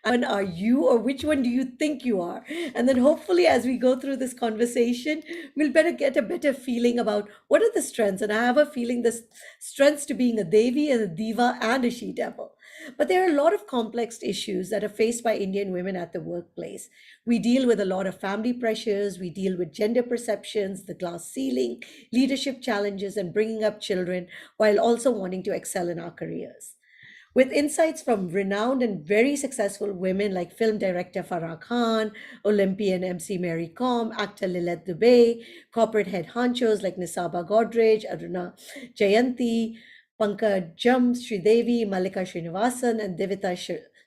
And are you, or which one do you think you are? And then hopefully, as we go through this conversation, we'll better get a better feeling about what are the strengths. And I have a feeling the strengths to being a Devi, and a Diva, and a She-Devil. But there are a lot of complex issues that are faced by Indian women at the workplace. We deal with a lot of family pressures, we deal with gender perceptions, the glass ceiling, leadership challenges, and bringing up children while also wanting to excel in our careers. With insights from renowned and very successful women like film director Farah Khan, Olympian M.C.Mary Kom, actor Lillette Dubey, corporate head honchos like Nisaba Godrej, Aruna Jayanthi, Pankajam Sridevi, Mallika Srinivasan, and Devita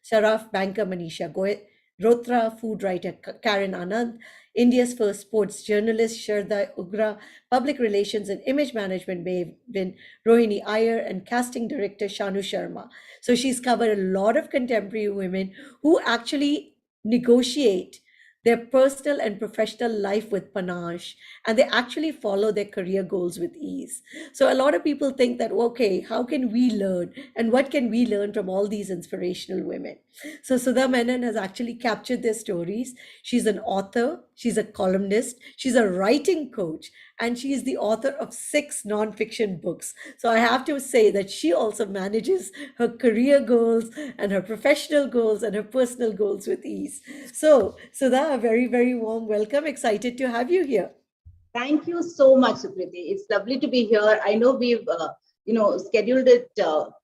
Saraf, banker Manisha Girotra, food writer Karen Anand, India's first sports journalist Sharda Ugra, public relations and image management maven Rohini Iyer, and casting director Shanoo Sharma. So she's covered a lot of contemporary women who actually negotiate their personal and professional life with panache, and they actually follow their career goals with ease. So a lot of people think that, okay, how can we learn, and what can we learn from all these inspirational women? So Sudha Menon has actually captured their stories. She's an author, she's a columnist, she's a writing coach, and she is the author of 6 non-fiction books. So I have to say that she also manages her career goals and her professional goals and her personal goals with ease. So Sudha, a very, very warm welcome. Excited to have you here. Thank you so much, Sukriti. It's lovely to be here. I know we've, scheduled it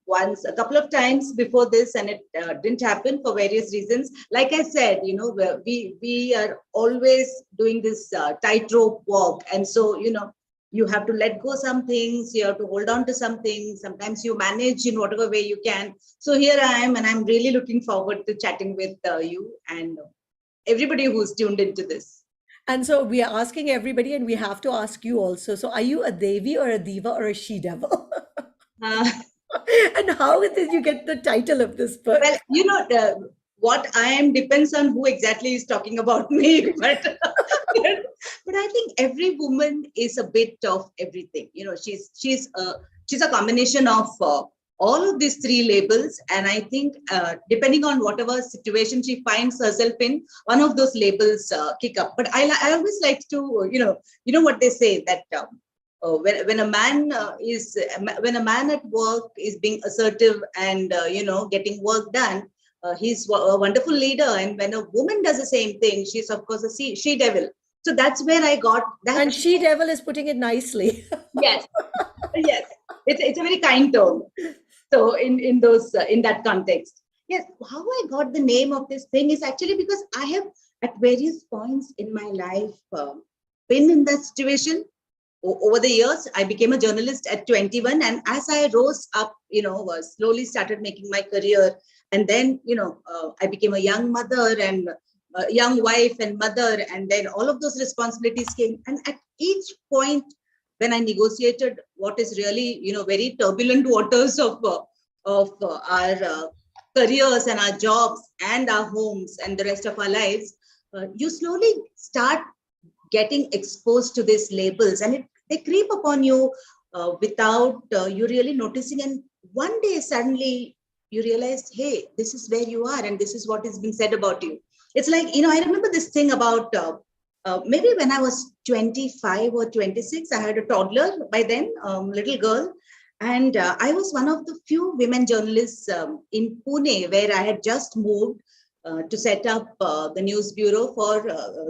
once, a couple of times before this, and it didn't happen for various reasons. Like I said, we are always doing this tightrope walk, and so you have to let go some things, you have to hold on to some things. Sometimes you manage in whatever way you can. So here I am, and I'm really looking forward to chatting with you and everybody who's tuned into this. And so we are asking everybody, and we have to ask you also. So are you a Devi or a Diva or a She-Devil? And how did you get the title of this book? Well, what I am depends on who exactly is talking about me. But I think every woman is a bit of everything. She's a combination of all of these 3 labels, and I think depending on whatever situation she finds herself in, one of those labels kick up. But I always like to what they say, that when a man at work is being assertive and getting work done, he's a wonderful leader. And when a woman does the same thing, she's of course a she-devil. So that's where I got that. And She-Devil is putting it nicely. Yes, yes, it's a very kind term. So in that context, yes, how I got the name of this thing is actually because I have at various points in my life been in that situation. Over the years, I became a journalist at 21, and as I rose up, slowly started making my career, and then I became a young mother and a young wife and mother, and then all of those responsibilities came. And at each point, when I negotiated what is really, very turbulent waters of our careers and our jobs and our homes and the rest of our lives, you slowly start getting exposed to these labels, and they creep upon you without you really noticing. And one day suddenly you realize, hey, this is where you are, and this is what is being said about you. It's like, I remember this thing about maybe when I was 25 or 26, I had a toddler by then, little girl. And I was one of the few women journalists in Pune, where I had just moved to set up the news bureau for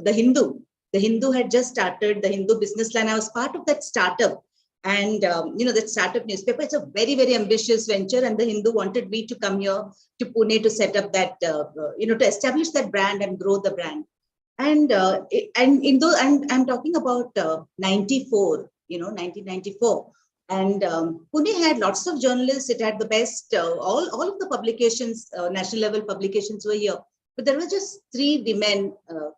the Hindu. The Hindu had just started, the Hindu business line. I was part of that startup. And, that startup newspaper, it's a very, very ambitious venture. And the Hindu wanted me to come here to Pune to set up that, to establish that brand and grow the brand. And I'm talking about 1994. And Pune had lots of journalists. It had the best, all of the publications, national level publications were here. But there were just 3 women,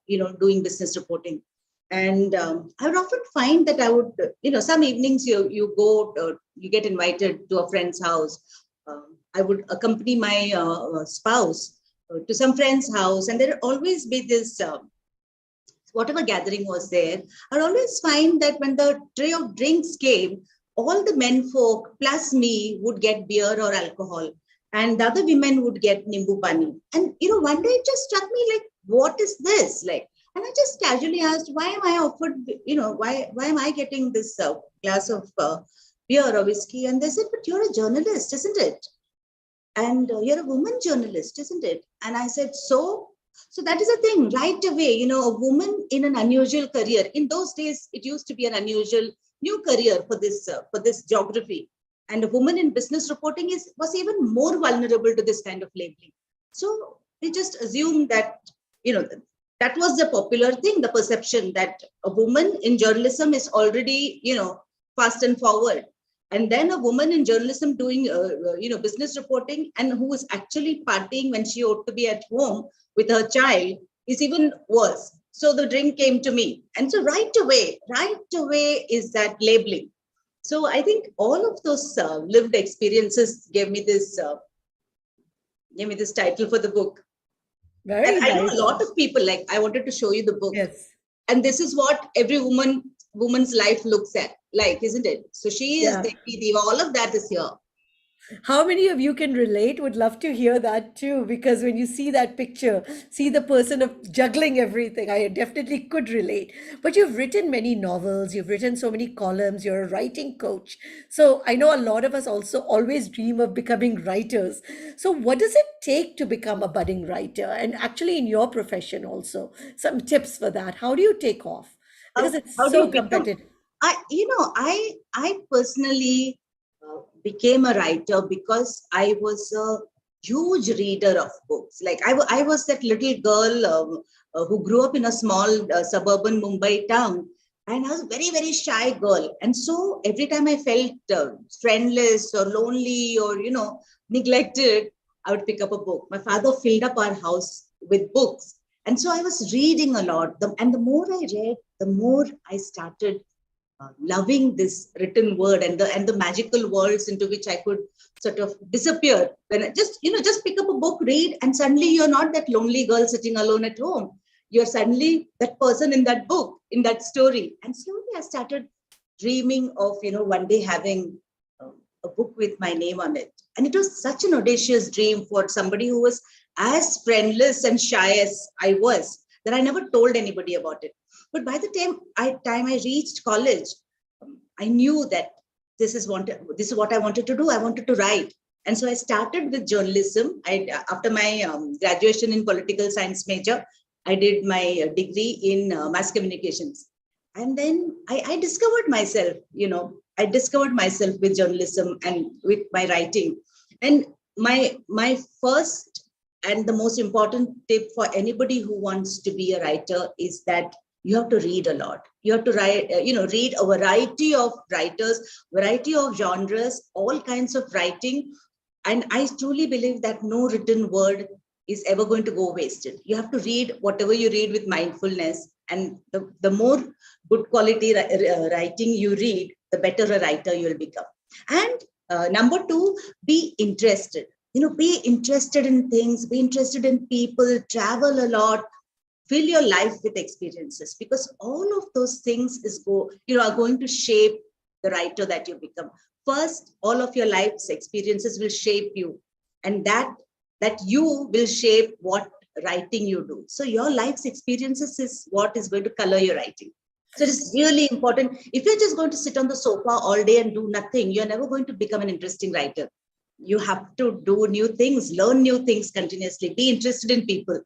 doing business reporting. And I would often find that I would, some evenings you go, you get invited to a friend's house. I would accompany my spouse to some friend's house, and there would always be this, whatever gathering was there, I'd always find that when the tray of drinks came, all the men folk plus me would get beer or alcohol. and the other women would get nimbu pani. And one day it just struck me like, what is this? Like, and I just casually asked, why am I offered, why am I getting this glass of beer or whiskey? And they said, but you're a journalist, isn't it? And you're a woman journalist, isn't it? And I said, so that is a thing right away, a woman in an unusual career. In those days, it used to be an unusual new career for this geography. And a woman in business reporting was even more vulnerable to this kind of labeling. So they just assumed that, that was the popular thing, the perception that a woman in journalism is already, fast and forward. And then a woman in journalism doing, business reporting and who is actually partying when she ought to be at home with her child is even worse. So the drink came to me. And so right away is that labeling. So I think all of those lived experiences gave me this title for the book. Very and nice. I know a lot of people, like, I wanted to show you the book. Yes. And this is what every woman's life looks at like, isn't it? So she is Devi, Diva, all of that is here. How many of you can relate? Would love to hear that too, because when you see that picture, see the person of juggling everything, I definitely could relate. But you've written many novels, you've written so many columns, you're a writing coach. So I know a lot of us also always dream of becoming writers. So what does it take to become a budding writer? And actually in your profession also, some tips for that. How do you take off? Because it's How do so you become? competitive. I personally became a writer because I was a huge reader of books. Like I was that little girl who grew up in a small suburban Mumbai town, and I was a very, very shy girl. And so every time I felt friendless or lonely or neglected, I would pick up a book. My father filled up our house with books, and so I was reading a lot. And the more I read, the more I started loving this written word and the magical worlds into which I could sort of disappear. When I just pick up a book, read, and suddenly you're not that lonely girl sitting alone at home. You're suddenly that person in that book, in that story. And slowly I started dreaming of, one day having a book with my name on it. And it was such an audacious dream for somebody who was as friendless and shy as I was, that I never told anybody about it. But by the time I reached college, I knew that this is what I wanted to do. I wanted to write. And so I started with journalism. After my graduation in political science major, I did my degree in mass communications. And then I discovered myself, I discovered myself with journalism and with my writing. And my first and the most important tip for anybody who wants to be a writer is that you have to read a lot. You have to read a variety of writers, variety of genres, all kinds of writing. And I truly believe that no written word is ever going to go wasted. You have to read whatever you read with mindfulness. And the more good quality writing you read, the better a writer you'll become. And number two, be interested. Be interested in things, be interested in people, travel a lot, fill your life with experiences, because all of those things are going to shape the writer that you become. First, all of your life's experiences will shape you, and that you will shape what writing you do. So your life's experiences is what is going to color your writing. So it's really important. If you're just going to sit on the sofa all day and do nothing, you're never going to become an interesting writer. You have to do new things, learn new things continuously, be interested in people.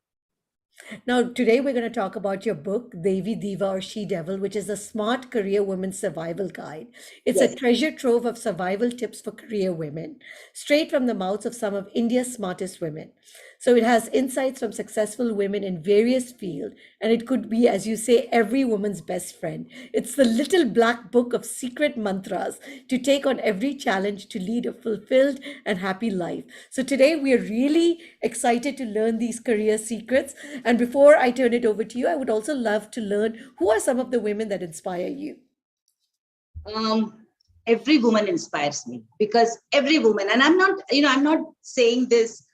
Now, today we're going to talk about your book, Devi, Diva, or SheDevil, which is a smart career women's survival guide. It's a Yes. treasure trove of survival tips for career women, straight from the mouths of some of India's smartest women. So it has insights from successful women in various fields, and it could be, as you say, every woman's best friend. It's the little black book of secret mantras to take on every challenge to lead a fulfilled and happy life. So today we are really excited to learn these career secrets. And before I turn it over to you, I would also love to learn who are some of the women that inspire you? Every woman inspires me, because every woman, and I'm not saying this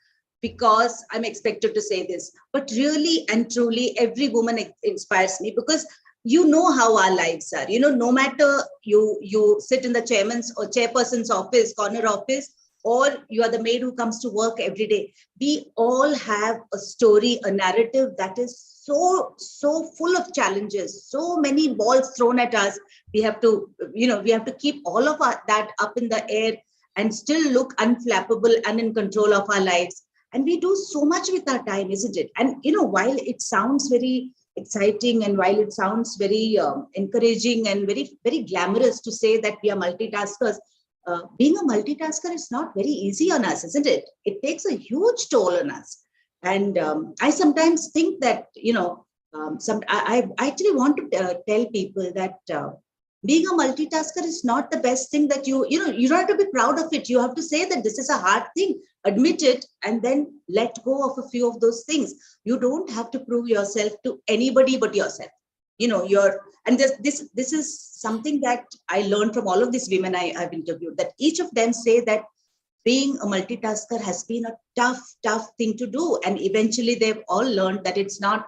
because I'm expected to say this, but really and truly, every woman inspires me, because how our lives are. No matter you sit in the chairman's or chairperson's office, corner office, or you are the maid who comes to work every day. We all have a story, a narrative that is so full of challenges, so many balls thrown at us. We have to, we have to keep all of that up in the air and still look unflappable and in control of our lives. And we do so much with our time, isn't it? And, while it sounds very exciting and while it sounds very encouraging and very, very glamorous to say that we are multitaskers, being a multitasker is not very easy on us, isn't it? It takes a huge toll on us. And I sometimes think that, I actually want to tell people that being a multitasker is not the best thing that you don't have to be proud of it. You have to say that this is a hard thing, admit it, and then let go of a few of those things. You don't have to prove yourself to anybody but yourself. And this is something that I learned from all of these women I've interviewed, that each of them say that being a multitasker has been a tough thing to do. And eventually they've all learned that it's not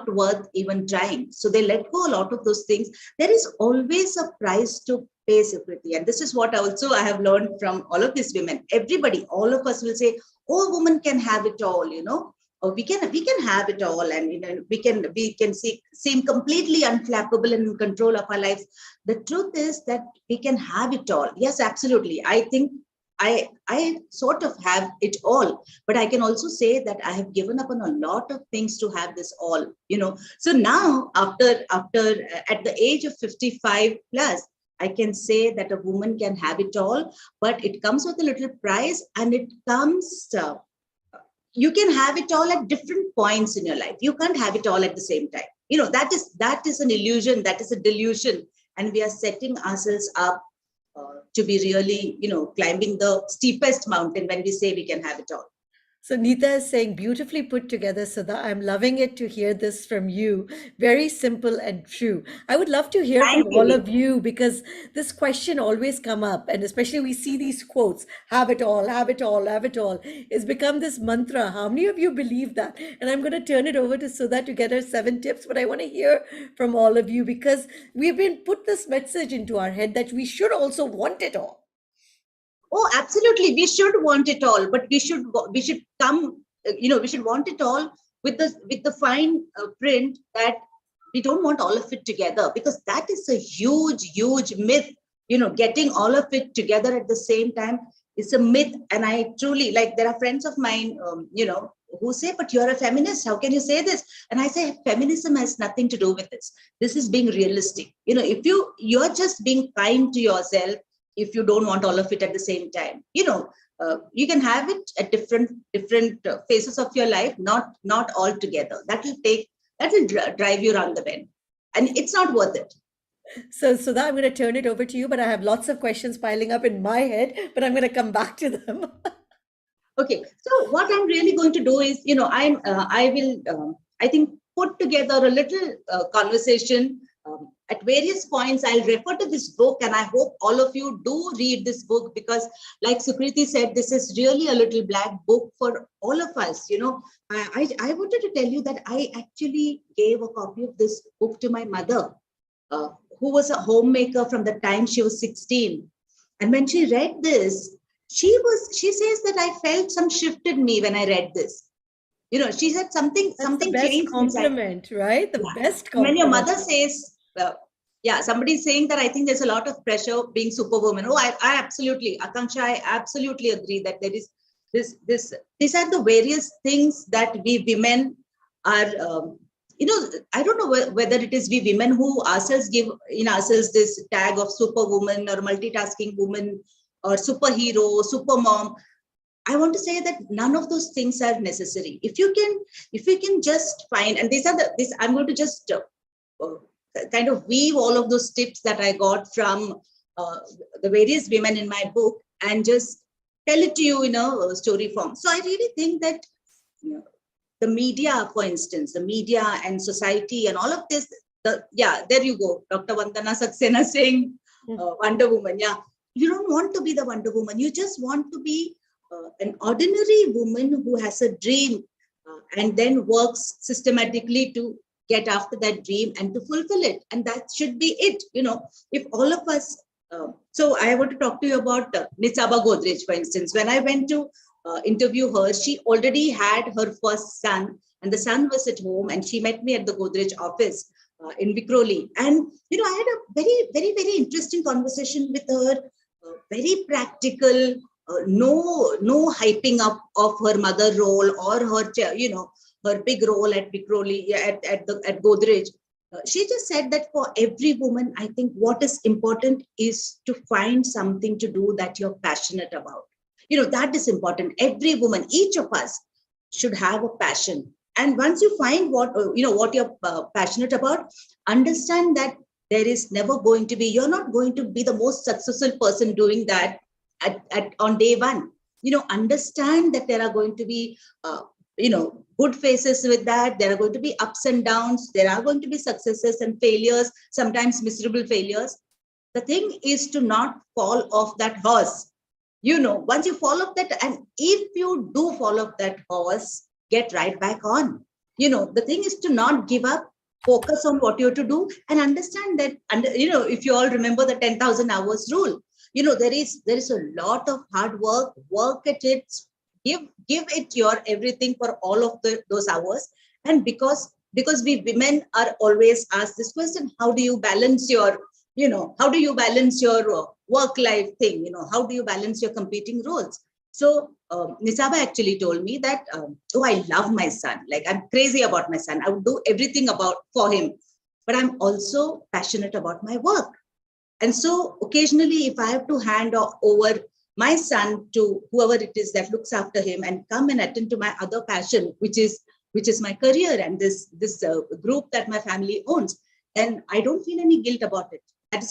worth even trying. So they let go a lot of those things. There is always a price to pay, Sukriti. And this is what I have learned from all of these women. Everybody, all of us will say, oh, a woman can have it all, or we can have it all, and we can seem completely unflappable and in control of our lives. The truth is that we can have it all. Yes, absolutely. I think I sort of have it all, but I can also say that I have given up on a lot of things to have this all, So now after at the age of 55 plus, I can say that a woman can have it all, but it comes with a little price, and it comes, you can have it all at different points in your life. You can't have it all at the same time. That is an illusion, that is a delusion. And we are setting ourselves up to be really, climbing the steepest mountain when we say we can have it all. So Neeta is saying, beautifully put together, Sudha. I'm loving it to hear this from you. Very simple and true. I would love to hear Thank from all you. of you, because this question always come up, and especially we see these quotes, have it all, have it all, have it all. It's become this mantra. How many of you believe that? And I'm going to turn it over to Sudha to get her 7 tips, but I want to hear from all of you, because we've been put this message into our head that we should also want it all. Oh, absolutely. We should want it all, but we should come, we should want it all with the fine print that we don't want all of it together, because that is a huge myth. Getting all of it together at the same time is a myth. And I truly, like, there are friends of mine, who say, but you're a feminist, how can you say this? And I say, feminism has nothing to do with this. This is being realistic. If you're just being kind to yourself, if you don't want all of it at the same time, you can have it at different phases of your life, not all together. That will drive you around the bend, and it's not worth it. So Sudha, I'm going to turn it over to you, but I have lots of questions piling up in my head, but I'm going to come back to them. Okay, so what I'm really going to do is, I will, I think, put together a little conversation. At various points, I'll refer to this book, and I hope all of you do read this book, because, like Sukriti said, this is really a little black book for all of us. I wanted to tell you that I actually gave a copy of this book to my mother, who was a homemaker from the time she was 16. And when she read this, she says that I felt some shift in me when I read this. She said something the best changed. Compliment, right? The best compliment. When your mother says, somebody's saying that, I think there's a lot of pressure being superwoman. Oh, I absolutely, Akanksha, I absolutely agree that there is these are the various things that we women are, I don't know whether it is we women who ourselves give in ourselves this tag of superwoman or multitasking woman or superhero, supermom. I want to say that none of those things are necessary. If you can just find, and I'm going to just kind of weave all of those tips that I got from the various women in my book and just tell it to you in a story form. So I really think that the media, for instance, the media and society and all of this, there you go, Dr. Vandana Saxena saying Wonder Woman. Yeah, you don't want to be the Wonder Woman. You just want to be an ordinary woman who has a dream and then works systematically to get after that dream and to fulfill it. And that should be it. If all of us So I want to talk to you about Nisaba Godrej, for instance. When I went to interview her, she already had her first son, and the son was at home, and she met me at the Godrej office in Vikhroli. And, I had a very, very, very interesting conversation with her, very practical, no hyping up of her mother role or her, her big role at Vikhroli, at Godrej. She just said that for every woman, I think what is important is to find something to do that you're passionate about. That is important. Every woman, each of us should have a passion. And once you find what you're passionate about, understand that there is never going to be, you're not going to be the most successful person doing that on day one. Understand that there are going to be, good phases with that. There are going to be ups and downs. There are going to be successes and failures, sometimes miserable failures. The thing is to not fall off that horse. Once you fall off that, and if you do fall off that horse, get right back on. The thing is to not give up, focus on what you're to do, and understand that, if you all remember the 10,000 hours rule, there is a lot of hard work at it, give it your everything for all of those hours. And because we women are always asked this question, how do you balance your work life thing, how do you balance your competing roles? So Nisaba actually told me that, I love my son, like I'm crazy about my son, I would do everything for him, but I'm also passionate about my work. And so occasionally, if I have to hand over my son to whoever it is that looks after him and come and attend to my other passion, which is my career and this group that my family owns, and I don't feel any guilt about it. That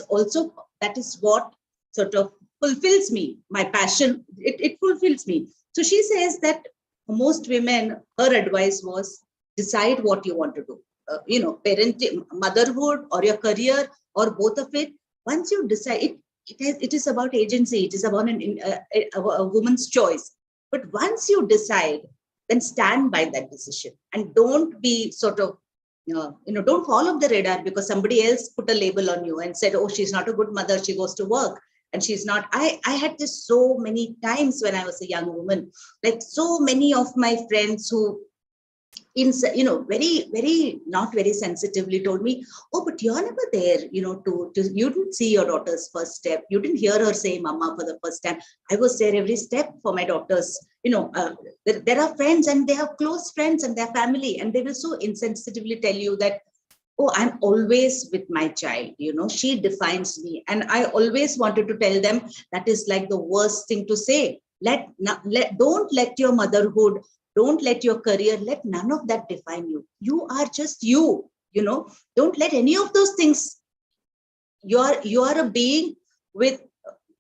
is what sort of fulfills me. My passion, it fulfills me. So she says that for most women, her advice was, decide what you want to do. Parenting, motherhood, or your career, or both of it. Once you decide, it is about agency. It is about a woman's choice. But once you decide, then stand by that decision and don't be sort of, don't fall off the radar because somebody else put a label on you and said, oh, she's not a good mother. She goes to work and she's not. I had this so many times when I was a young woman, like so many of my friends who, very, very, not very sensitively told me, oh, but you're never there, you didn't see your daughter's first step. You didn't hear her say mama for the first time. I was there every step for my daughters. There are friends and they have close friends and their family, and they will so insensitively tell you that, oh, I'm always with my child, she defines me. And I always wanted to tell them that is like the worst thing to say. Don't let your motherhood, don't let your career, let none of that define you. You are just you, don't let any of those things. You are a being with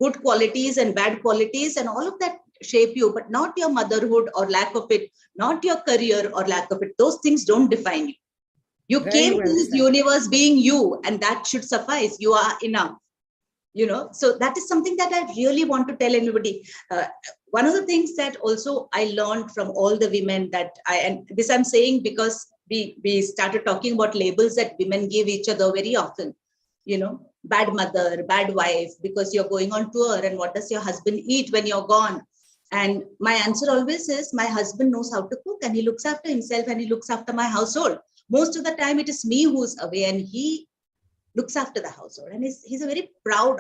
good qualities and bad qualities, and all of that shape you, but not your motherhood or lack of it, not your career or lack of it. Those things don't define you. You Very came well to this said. universe being you, and that should suffice. You are enough. So that is something that I really want to tell anybody. One of the things that also I learned from all the women and this I'm saying because we started talking about labels that women give each other very often, bad mother, bad wife, because you're going on tour, and what does your husband eat when you're gone? And my answer always is, my husband knows how to cook and he looks after himself and he looks after my household. Most of the time it is me who's away and he looks after the household, and he's a very proud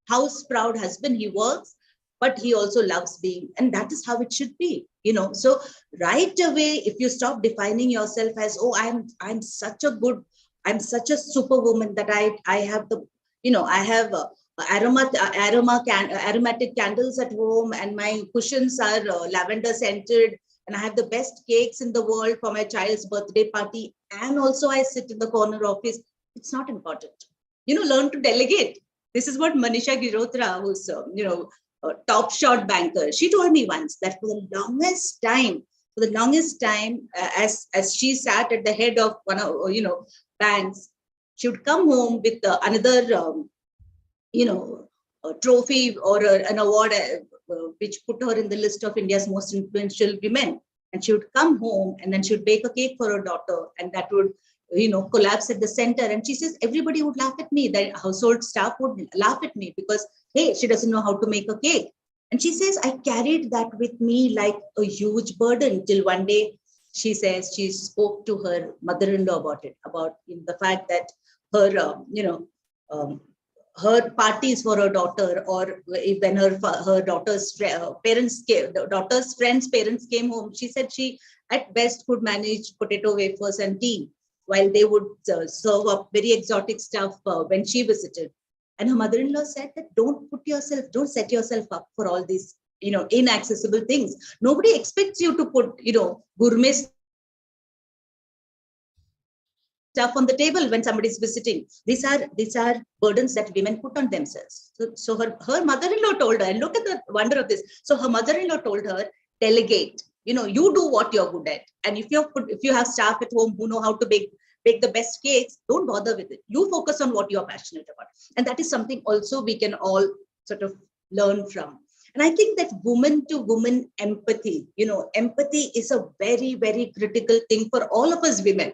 husband. He works, but he also loves being, and that is how it should be. So right away, if you stop defining yourself as, oh, I'm such a superwoman that I have the, I have aromatic candles at home, and my cushions are lavender scented, and I have the best cakes in the world for my child's birthday party, and also I sit in the corner office. It's not important. Learn to delegate. This is what Manisha Girotra, who's a top shot banker, she told me once that for the longest time, as she sat at the head of one of banks, she would come home with another a trophy or an award which put her in the list of India's most influential women. And she would come home and then she would bake a cake for her daughter, and that would collapse at the center. And she says, everybody would laugh at me. The household staff would laugh at me because, hey, she doesn't know how to make a cake. And she says, I carried that with me like a huge burden till one day, she says she spoke to her mother-in-law about it, about the fact that her, her parties for her daughter, or when her daughter's daughter's friends' parents came home, she said she at best could manage potato wafers and tea, while they would serve up very exotic stuff when she visited. And her mother-in-law said that don't set yourself up for all these, inaccessible things. Nobody expects you to put, gourmet stuff on the table when somebody's visiting. These are burdens that women put on themselves. So her mother-in-law told her, and look at the wonder of this. So her mother-in-law told her, delegate. You do what you're good at. And if you have staff at home who know how to bake the best cakes, don't bother with it. You focus on what you're passionate about. And that is something also we can all sort of learn from. And I think that woman to woman empathy, empathy is a very, very critical thing for all of us women.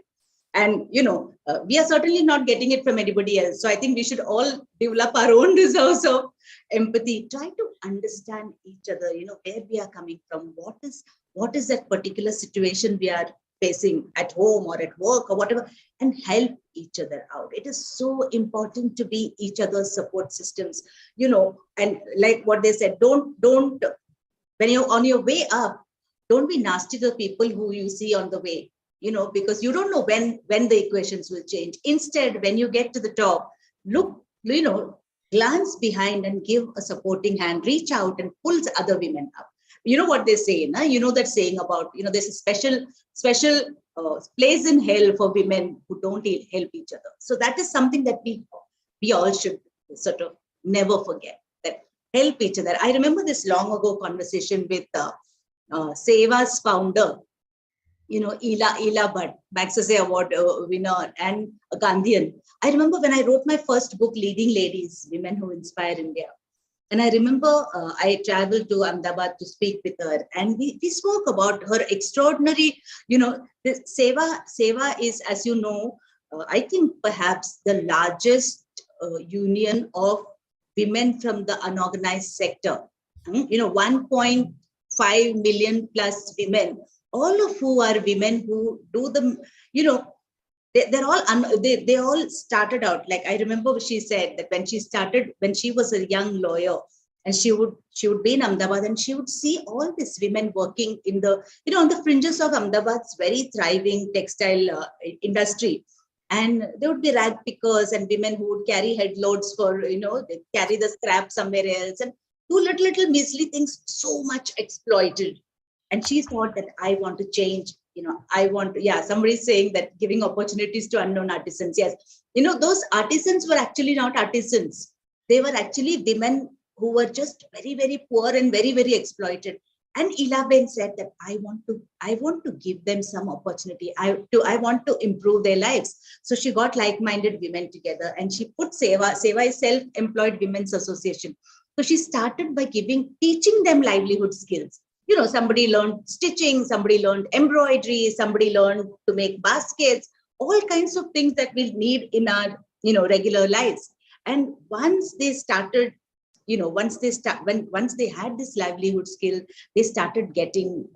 And, we are certainly not getting it from anybody else. So I think we should all develop our own reserves of empathy, try to understand each other, where we are coming from, what is that particular situation we are facing at home or at work or whatever, and help each other out. It is so important to be each other's support systems, and like what they said, don't, when you're on your way up, don't be nasty to people who you see on the way, because you don't know when the equations will change. Instead, when you get to the top, look, glance behind and give a supporting hand, reach out and pull other women up. You know what they say, that saying about, there's a special place in hell for women who don't help each other. So that is something that we all should sort of never forget, that help each other. I remember this long ago conversation with Seva's founder, Ila Bhatt, Magsaysay Award winner and a Gandhian. I remember when I wrote my first book, Leading Ladies, Women Who Inspire India. And I remember I traveled to Ahmedabad to speak with her, and we spoke about her extraordinary, Seva is, as you know, I think perhaps the largest union of women from the unorganized sector. 1.5 million plus women, all of who are women who do the, they all started out, like I remember she said that when she was a young lawyer, and she would be in Ahmedabad, and she would see all these women working in the, on the fringes of Ahmedabad's very thriving textile industry. And there would be rag pickers and women who would carry headloads for, they carry the scrap somewhere else and do little measly things, so much exploited. And she thought that I want to change. Somebody's saying that giving opportunities to unknown artisans. Yes, those artisans were actually not artisans. They were actually women who were just very, very poor and very, very exploited. And Ilaben said that I want to give them some opportunity. I want to improve their lives. So she got like-minded women together, and she put Seva. Seva is Self-Employed Women's Association. So she started by teaching them livelihood skills. Somebody learned stitching, somebody learned embroidery, somebody learned to make baskets, all kinds of things that we need in our, regular lives. And once they started, once they had this livelihood skill, they started getting,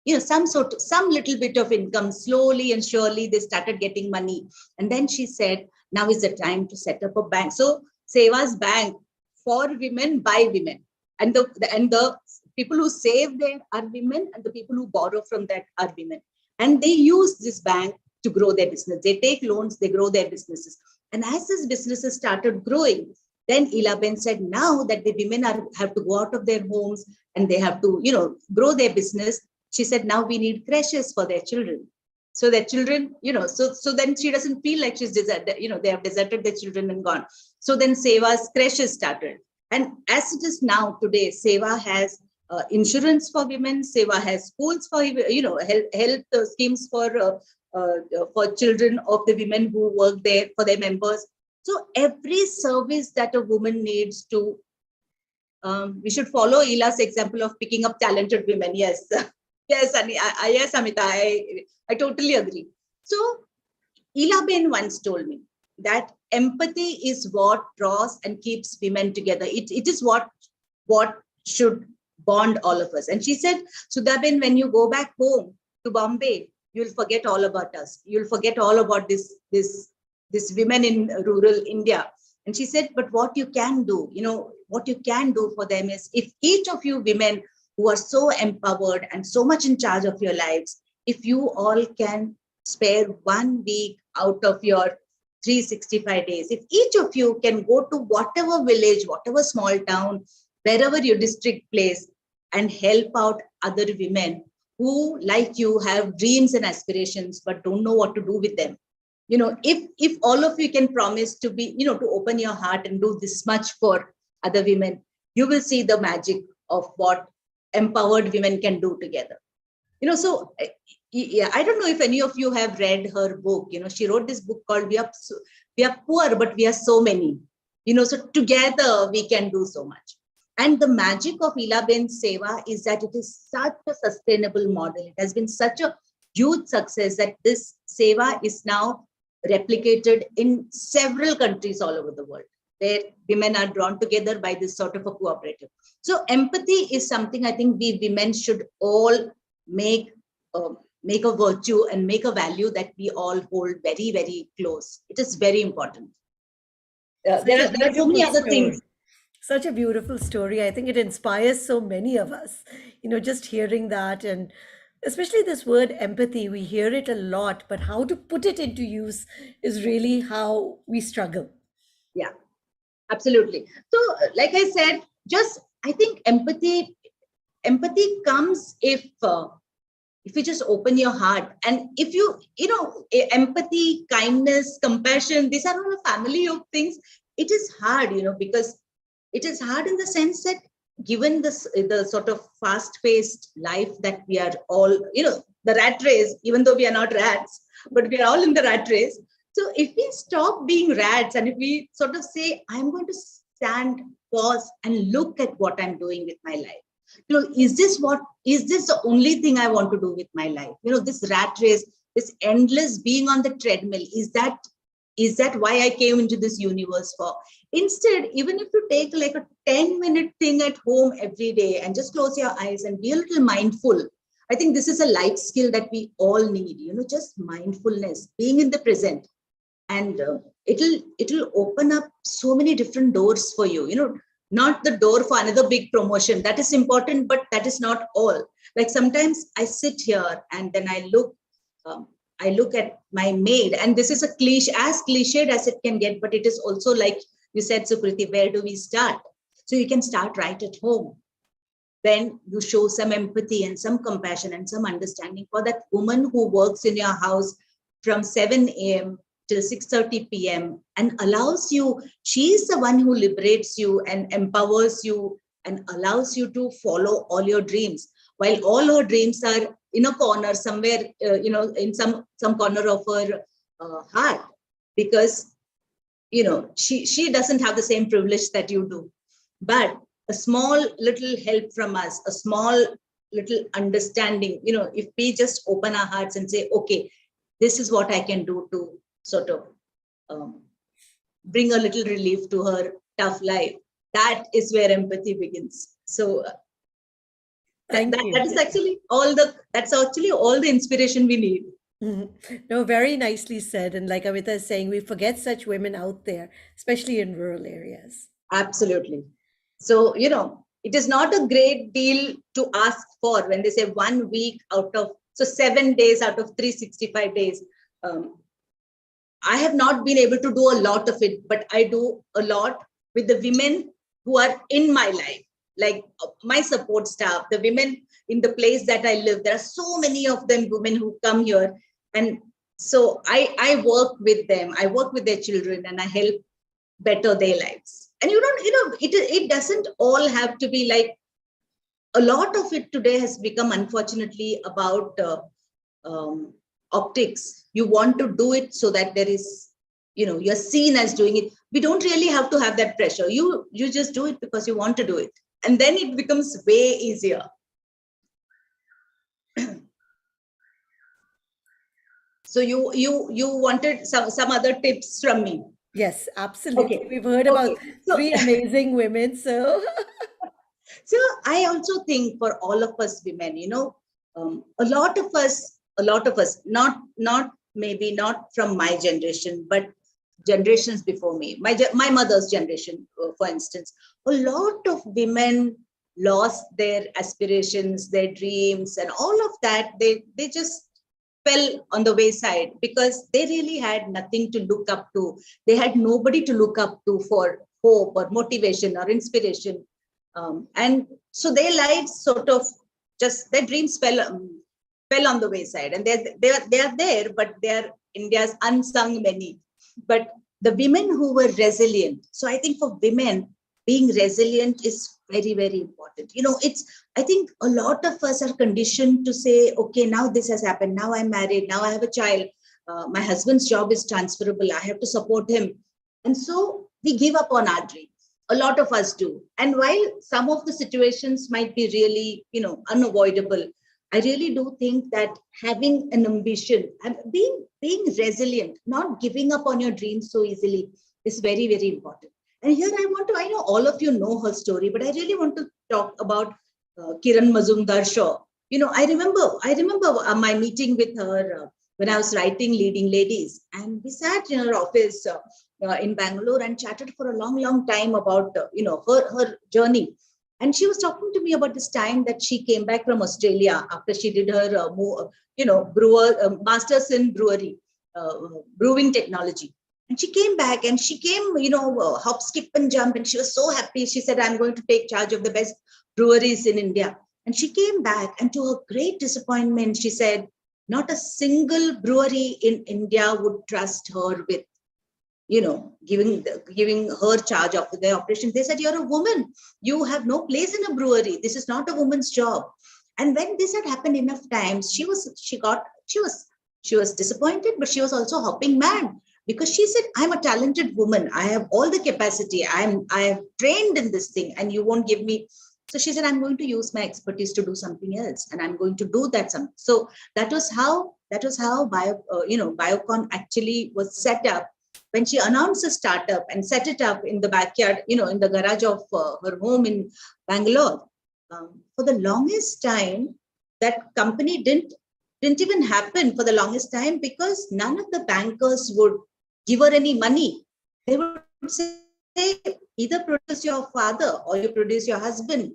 some little bit of income. Slowly and surely, they started getting money. And then she said, now is the time to set up a bank. So Seva's bank for women, by women. And the people who save there are women, and the people who borrow from that are women. And they use this bank to grow their business. They take loans, they grow their businesses. And as these businesses started growing, then Ilaben said, now that the women have to go out of their homes and they have to, grow their business. She said, now we need creches for their children. So their children, so then she doesn't feel like she's deserted, they have deserted their children and gone. So then Seva's creches started. And as it is now today, Seva has insurance for women. Seva has schools for, health schemes for children of the women who work there, for their members. So every service that a woman needs to, we should follow Ila's example of picking up talented women. Yes, yes, Amita, I totally agree. So Ilaben once told me that empathy is what draws and keeps women together. It is what should bond all of us. And she said, Sudhaben, when you go back home to Bombay, you'll forget all about us. You'll forget all about this women in rural India. And she said, but what you can do, what you can do for them is, if each of you women who are so empowered and so much in charge of your lives, if you all can spare 1 week out of your 365 days, if each of you can go to whatever village, whatever small town, wherever your district plays, and help out other women who, like you, have dreams and aspirations but don't know what to do with them. If all of you can promise to be, to open your heart and do this much for other women, you will see the magic of what empowered women can do together. So yeah, I don't know if any of you have read her book. She wrote this book called We Are Poor, but We Are So Many. So together we can do so much. And the magic of Ilaben's Seva is that it is such a sustainable model. It has been such a huge success that this Seva is now replicated in several countries all over the world, where women are drawn together by this sort of a cooperative. So empathy is something I think we women should all make a virtue and make a value that we all hold very, very close. It is very important. There are so many other things. Such a beautiful story. I think it inspires so many of us, just hearing that. And especially this word empathy, we hear it a lot, but how to put it into use is really how we struggle. Yeah, absolutely. So, like I said, I think empathy comes if you just open your heart, and if empathy, kindness, compassion, these are all a family of things. It is hard, because it is hard in the sense that given the sort of fast-paced life that we are all, the rat race, even though we are not rats, but we are all in the rat race. So if we stop being rats and if we sort of say, I'm going to stand, pause, and look at what I'm doing with my life. Is this the only thing I want to do with my life? This rat race, this endless being on the treadmill, is that why I came into this universe for? Instead, even if you take like a 10-minute thing at home every day and just close your eyes and be a little mindful, I think this is a life skill that we all need, just mindfulness, being in the present. And it'll open up so many different doors for you, not the door for another big promotion. That is important, but that is not all. Like sometimes I sit here and then I look at my maid, and this is as cliched as it can get, but it is also like you said, Sukriti, where do we start? So you can start right at home. Then you show some empathy and some compassion and some understanding for that woman who works in your house from 7 a.m. till 6:30 p.m. and allows you, she's the one who liberates you and empowers you and allows you to follow all your dreams, while all her dreams are in a corner somewhere, in some corner of her heart, because she doesn't have the same privilege that you do. But a small little help from us, a small little understanding, if we just open our hearts and say, okay, this is what I can do to sort of bring a little relief to her tough life, that is where empathy begins. So that is actually all the inspiration we need. Mm-hmm. No, very nicely said. And like Amita is saying, we forget such women out there, especially in rural areas. Absolutely. So, it is not a great deal to ask for when they say 1 week so 7 days out of 365 days. I have not been able to do a lot of it, but I do a lot with the women who are in my life, like my support staff, the women in the place that I live. There are so many of them, women who come here. And so I work with them, I work with their children, and I help better their lives. And it doesn't all have to be like, a lot of it today has become, unfortunately, about optics. You want to do it so that there is, you're seen as doing it. We don't really have to have that pressure. You just do it because you want to do it. And then it becomes way easier. So you wanted some other tips from me. Yes, absolutely. Okay. We've heard Okay. about So three amazing women. So, so I also think for all of us women, a lot of us, not maybe not from my generation, but generations before me, my mother's generation, for instance, a lot of women lost their aspirations, their dreams, and all of that. They just fell on the wayside because they really had nothing to look up to. They had nobody to look up to for hope or motivation or inspiration. And so their lives sort of just their dreams fell on the wayside, and they are there, but they are India's unsung many. But the women who were resilient. So I think for women, being resilient is very, very important. I think a lot of us are conditioned to say, okay, now this has happened. Now I'm married. Now I have a child. My husband's job is transferable. I have to support him. And so we give up on our dreams. A lot of us do. And while some of the situations might be really, unavoidable, I really do think that having an ambition and being resilient, not giving up on your dreams so easily, is very, very important. And here I know all of you know her story, but I really want to talk about Kiran Mazumdar Shaw. I remember my meeting with her when I was writing Leading Ladies, and we sat in her office in Bangalore and chatted for a long, long time about her journey. And she was talking to me about this time that she came back from Australia after she did her brewer masters in brewing technology. And she came back and she came, hop, skip, and jump. And she was so happy. She said, I'm going to take charge of the best breweries in India. And she came back, and to her great disappointment, she said, not a single brewery in India would trust her with, giving her charge of their operation. They said, you're a woman. You have no place in a brewery. This is not a woman's job. And when this had happened enough times, she was disappointed, but she was also hopping mad, because she said, I'm a talented woman. I have all the capacity. I have trained in this thing, and you won't give me. So she said, I'm going to use my expertise to do something else, and I'm going to do that. So that was how Biocon actually was set up. When she announced a startup and set it up in the backyard, in the garage of her home in Bangalore. For the longest time, that company didn't even happen for the longest time, because none of the bankers would give her any money. They would say, either produce your father or you produce your husband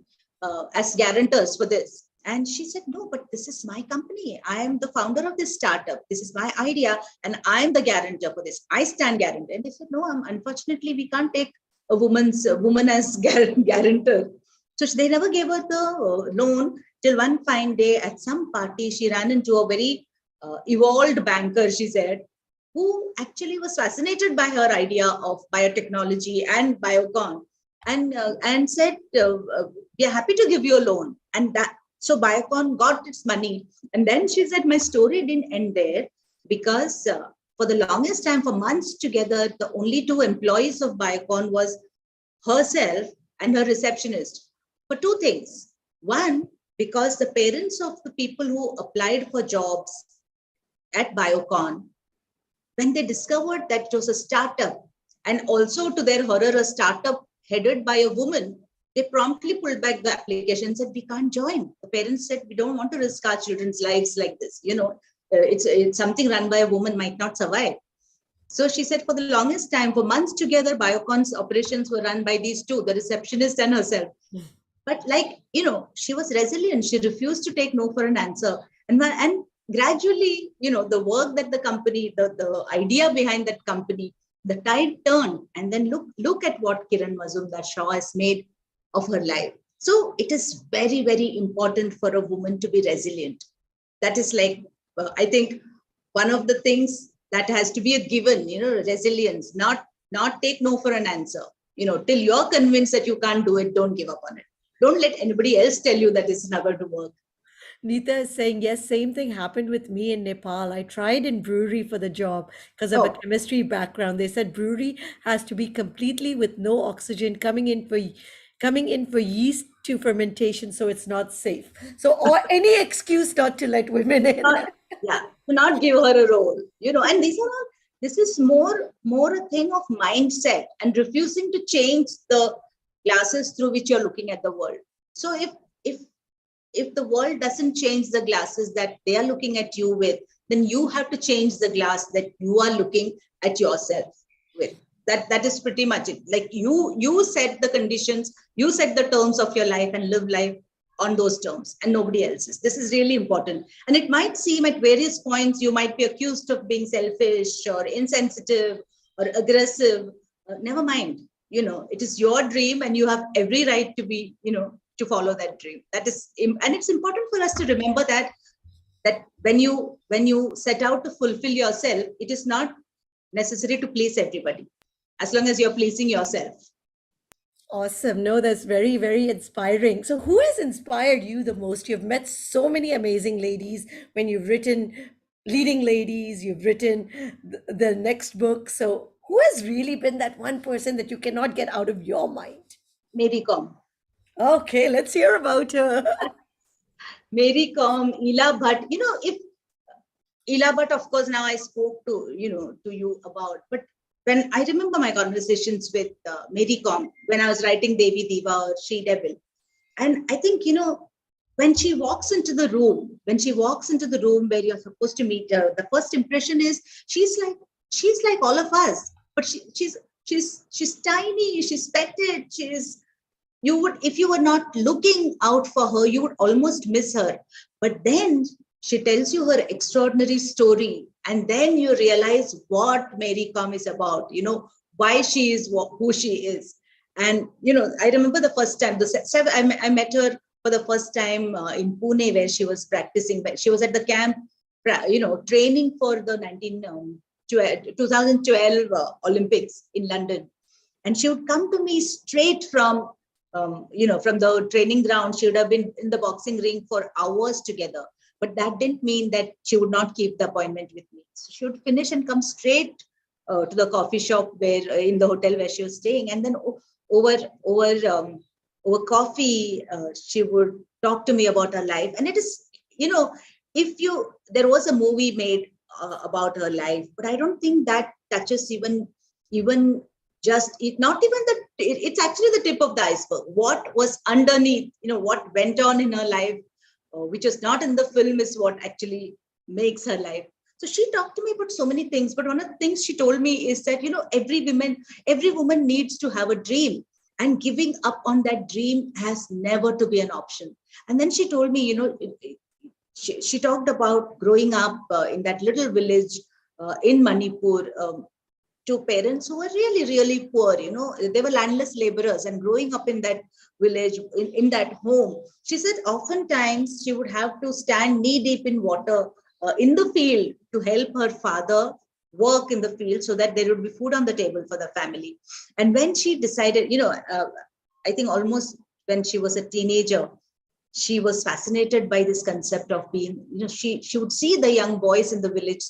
as guarantors for this. And she said, no, but this is my company. I am the founder of this startup. This is my idea, and I'm the guarantor for this. I stand guarantor. And they said, no, unfortunately, we can't take a woman as guarantor. So they never gave her the loan, till one fine day at some party, she ran into a very evolved banker, she said, who actually was fascinated by her idea of biotechnology and Biocon, and said, we are happy to give you a loan. And so Biocon got its money. And then she said, my story didn't end there, because for the longest time, for months together, the only two employees of Biocon was herself and her receptionist, for two things. One, because the parents of the people who applied for jobs at Biocon, when they discovered that it was a startup, and also to their horror, a startup headed by a woman, they promptly pulled back the application and said, we can't join. The parents said, we don't want to risk our children's lives like this. It's something run by a woman might not survive. So she said, for the longest time, for months together, Biocon's operations were run by these two, the receptionist and herself. But she was resilient. She refused to take no for an answer. And gradually, the work that the company, the idea behind that company, the tide turned. And then look at what Kiran Mazumdar Shaw has made of her life. So it is very, very important for a woman to be resilient. That is I think one of the things that has to be a given, resilience, not take no for an answer. Till you're convinced that you can't do it, don't give up on it. Don't let anybody else tell you that it's not going to work. Nita is saying, yes, same thing happened with me in Nepal. I tried in brewery for the job because of a chemistry background. They said brewery has to be completely with no oxygen coming in for yeast to fermentation, so it's not safe. So, or any excuse not to let women in. Yeah. to not give her a role, and this is more a thing of mindset and refusing to change the glasses through which you're looking at the world. So if if the world doesn't change the glasses that they are looking at you with, then you have to change the glass that you are looking at yourself with. That is pretty much it. Like you set the conditions, you set the terms of your life and live life on those terms and nobody else's. This is really important. And it might seem at various points you might be accused of being selfish or insensitive or aggressive. Never mind. It is your dream and you have every right to be, to follow that dream. That is, and it's important for us to remember that when you set out to fulfill yourself, it is not necessary to please everybody, as long as you're pleasing yourself. Awesome. No, that's very, very inspiring. So, who has inspired you the most? You've met so many amazing ladies when you've written Leading Ladies, you've written the next book. So, who has really been that one person that you cannot get out of your mind? Mary Kom. Okay, let's hear about her. Mary Kom, Ila Bhatt. If Ila Bhatt, of course, now I spoke to you about, but when I remember my conversations with Mary Kom when I was writing Devi, Diva or SheDevil, and I think, when she walks into the room, where you're supposed to meet her, the first impression is she's like all of us, but she's tiny, she's petted, you would, if you were not looking out for her, you would almost miss her. But then she tells you her extraordinary story, and then you realize what Mary Kom is about, why she is who she is. And, I remember the first time, I met her for the first time in Pune, where she was practicing. She was at the camp, training for the 2012 Olympics in London. And she would come to me straight from the training ground. She would have been in the boxing ring for hours together. But that didn't mean that she would not keep the appointment with me. So she would finish and come straight to the coffee shop in the hotel where she was staying. And then over coffee, she would talk to me about her life. And it is, there was a movie made about her life, but I don't think that touches even just it, not even it's actually the tip of the iceberg. What was underneath, what went on in her life, which is not in the film, is what actually makes her life. So she talked to me about so many things, but one of the things she told me is that, every woman needs to have a dream, and giving up on that dream has never to be an option. And then she told me, she talked about growing up in that little village in Manipur, to parents who were really, really poor. They were landless laborers, and growing up in that village, in that home, she said oftentimes she would have to stand knee deep in water in the field to help her father work in the field, so that there would be food on the table for the family. And when she decided, I think almost when she was a teenager, she was fascinated by this concept of being, she would see the young boys in the village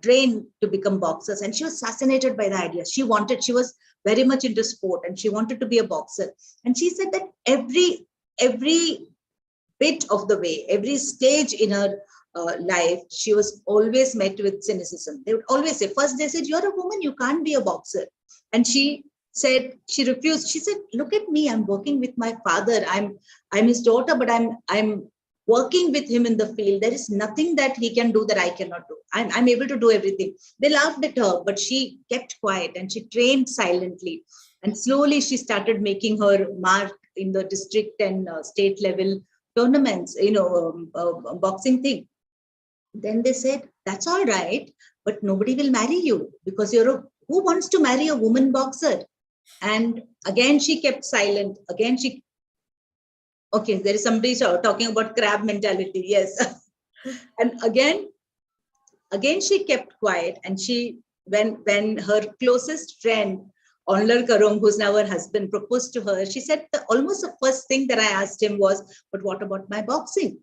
train to become boxers, and she was fascinated by the idea. She was very much into sport, and she wanted to be a boxer. And she said that every bit of the way, every stage in her life, she was always met with cynicism. They would always say, first they said, you're a woman, you can't be a boxer. And she said, she refused. She said, look at me, I'm working with my father. I'm his daughter, but I'm working with him in the field. There is nothing that he can do that I cannot do. I'm able to do everything. They laughed at her, but she kept quiet and she trained silently. And slowly she started making her mark in the district and state level tournaments, boxing thing. Then they said, that's all right, but nobody will marry you because who wants to marry a woman boxer? And again, she kept silent. Again, okay, there is somebody talking about crab mentality. Yes. And again, she kept quiet. And when her closest friend, Onlar Karong, who's now her husband, proposed to her, she said almost the first thing that I asked him was, but what about my boxing?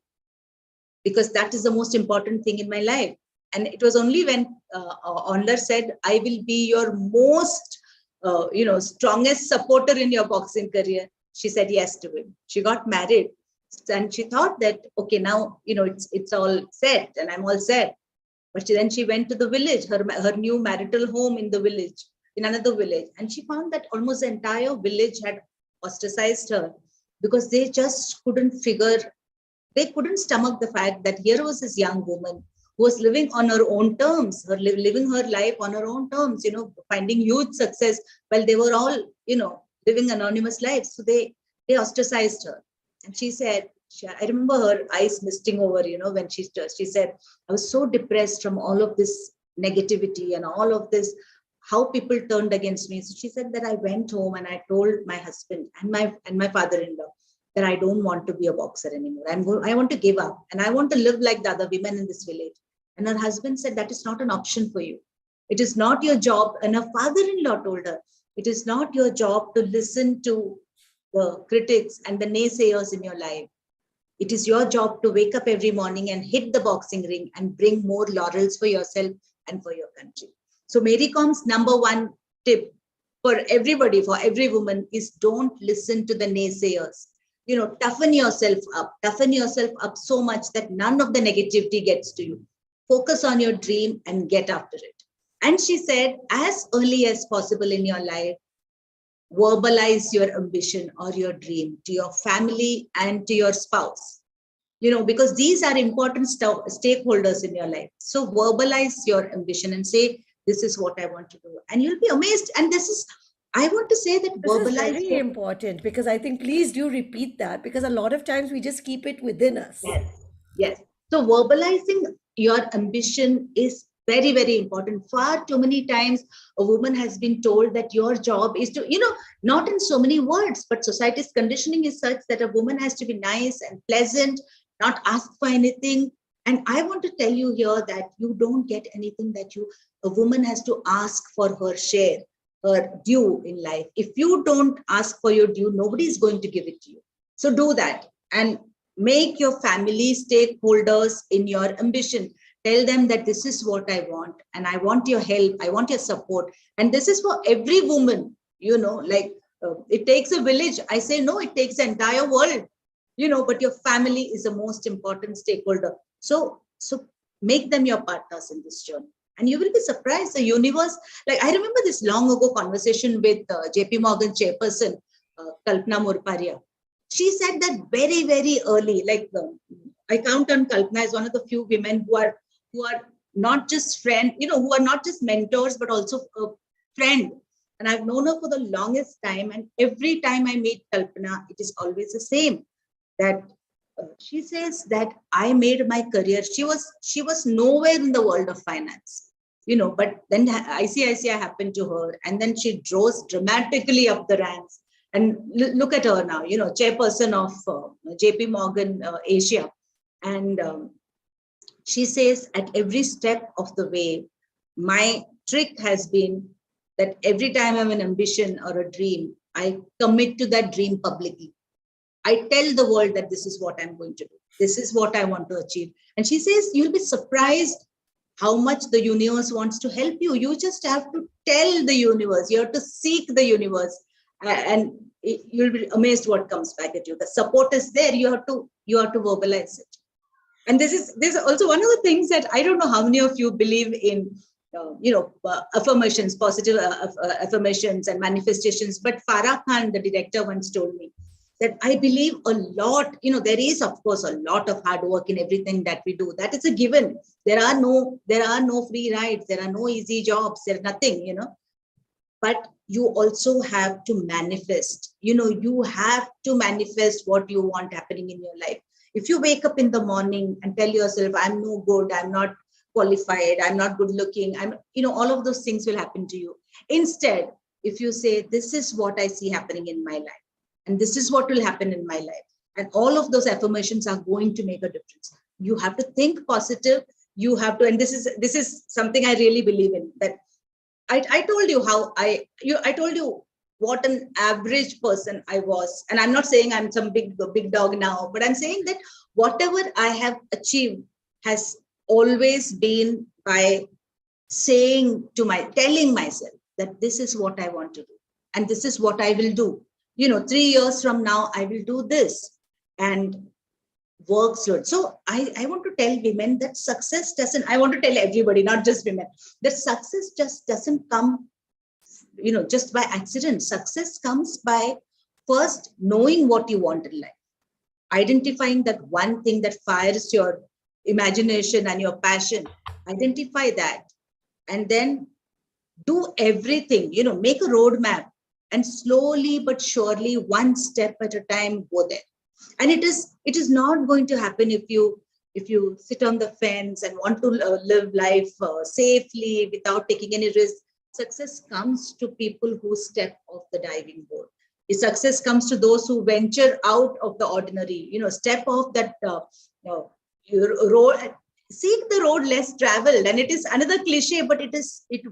Because that is the most important thing in my life. And it was only when Onlar said, I will be your most, strongest supporter in your boxing career, she said yes to him. She got married. And she thought that, okay, now, it's all set and I'm all set. But then she went to the village, her new marital home in the village, in another village. And she found that almost the entire village had ostracized her because they just they couldn't stomach the fact that here was this young woman who was living on her own terms, living her life on her own terms, finding huge success while they were all, living anonymous lives. So they ostracized her. And she said, I remember her eyes misting over, when she said, I was so depressed from all of this negativity and all of this, how people turned against me. So she said that I went home and I told my husband and my father-in-law that I don't want to be a boxer anymore. I want to give up and I want to live like the other women in this village. And her husband said, that is not an option for you. It is not your job. And her father-in-law told her, it is not your job to listen to the critics and the naysayers in your life. It is your job to wake up every morning and hit the boxing ring and bring more laurels for yourself and for your country. So Mary Kom's number one tip for everybody, for every woman, is don't listen to the naysayers. Toughen yourself up so much that none of the negativity gets to you. Focus on your dream and get after it. And she said, as early as possible in your life, verbalize your ambition or your dream to your family and to your spouse, because these are important stakeholders in your life. So verbalize your ambition and say, this is what I want to do. And you'll be amazed. And I want to say that This is very important, because I think, please do repeat that, because a lot of times we just keep it within us. Yes. So verbalizing your ambition is very, very important. Far too many times a woman has been told that your job is to, not in so many words, but society's conditioning is such that a woman has to be nice and pleasant, not ask for anything. And I want to tell you here that you don't get anything that a woman has to ask for her share, her due in life. If you don't ask for your due, nobody is going to give it to you. So do that and make your family stakeholders in your ambition. Tell them that this is what I want and I want your help, I want your support. And this is for every woman, it takes a village. I say, no, it takes the entire world, but your family is the most important stakeholder. So make them your partners in this journey. And you will be surprised, the universe, I remember this long ago conversation with JP Morgan chairperson, Kalpana Murparia. She said that very, very early, I count on Kalpana as one of the few women who are not just friends, who are not just mentors, but also a friend. And I've known her for the longest time. And every time I meet Kalpana, it is always the same, that she says that I made my career. She was nowhere in the world of finance, but then ICICI happened to her. And then she rose dramatically up the ranks. And look at her now, chairperson of JP Morgan Asia. And she says, at every step of the way, my trick has been that every time I have an ambition or a dream, I commit to that dream publicly. I tell the world that this is what I'm going to do. This is what I want to achieve. And she says, you'll be surprised how much the universe wants to help you. You just have to tell the universe. You have to seek the universe. And you'll be amazed what comes back at you. The support is there. You have to verbalize it. And this is also one of the things that I don't know how many of you believe in, affirmations, positive affirmations and manifestations. But Farah Khan, the director, once told me that I believe a lot, there is, of course, a lot of hard work in everything that we do. That is a given. There are no free rides. There are no easy jobs. There's nothing, But you also have to manifest. You have to manifest what you want happening in your life. If you wake up in the morning and tell yourself, I'm no good, I'm not qualified, I'm not good looking, all of those things will happen to you. Instead, if you say, this is what I see happening in my life, and this is what will happen in my life, and all of those affirmations are going to make a difference. You have to think positive. You have to, and this is something I really believe in, that I told you how I told you what an average person I was. And I'm not saying I'm some big dog now, but I'm saying that whatever I have achieved has always been by telling myself that this is what I want to do. And this is what I will do. 3 years from now, I will do this. And works load. So I want to tell women that success doesn't, I want to tell everybody, not just women, that success just doesn't come, just by accident. Success comes by first knowing what you want in life, identifying that one thing that fires your imagination and your passion, identify that, and then do everything, make a roadmap, and slowly but surely, one step at a time, go there. And it is not going to happen if you sit on the fence and want to live life safely without taking any risk. Success comes to people who step off the diving board. Success comes to those who venture out of the ordinary, step off that road, seek the road less traveled. And it is another cliche, but it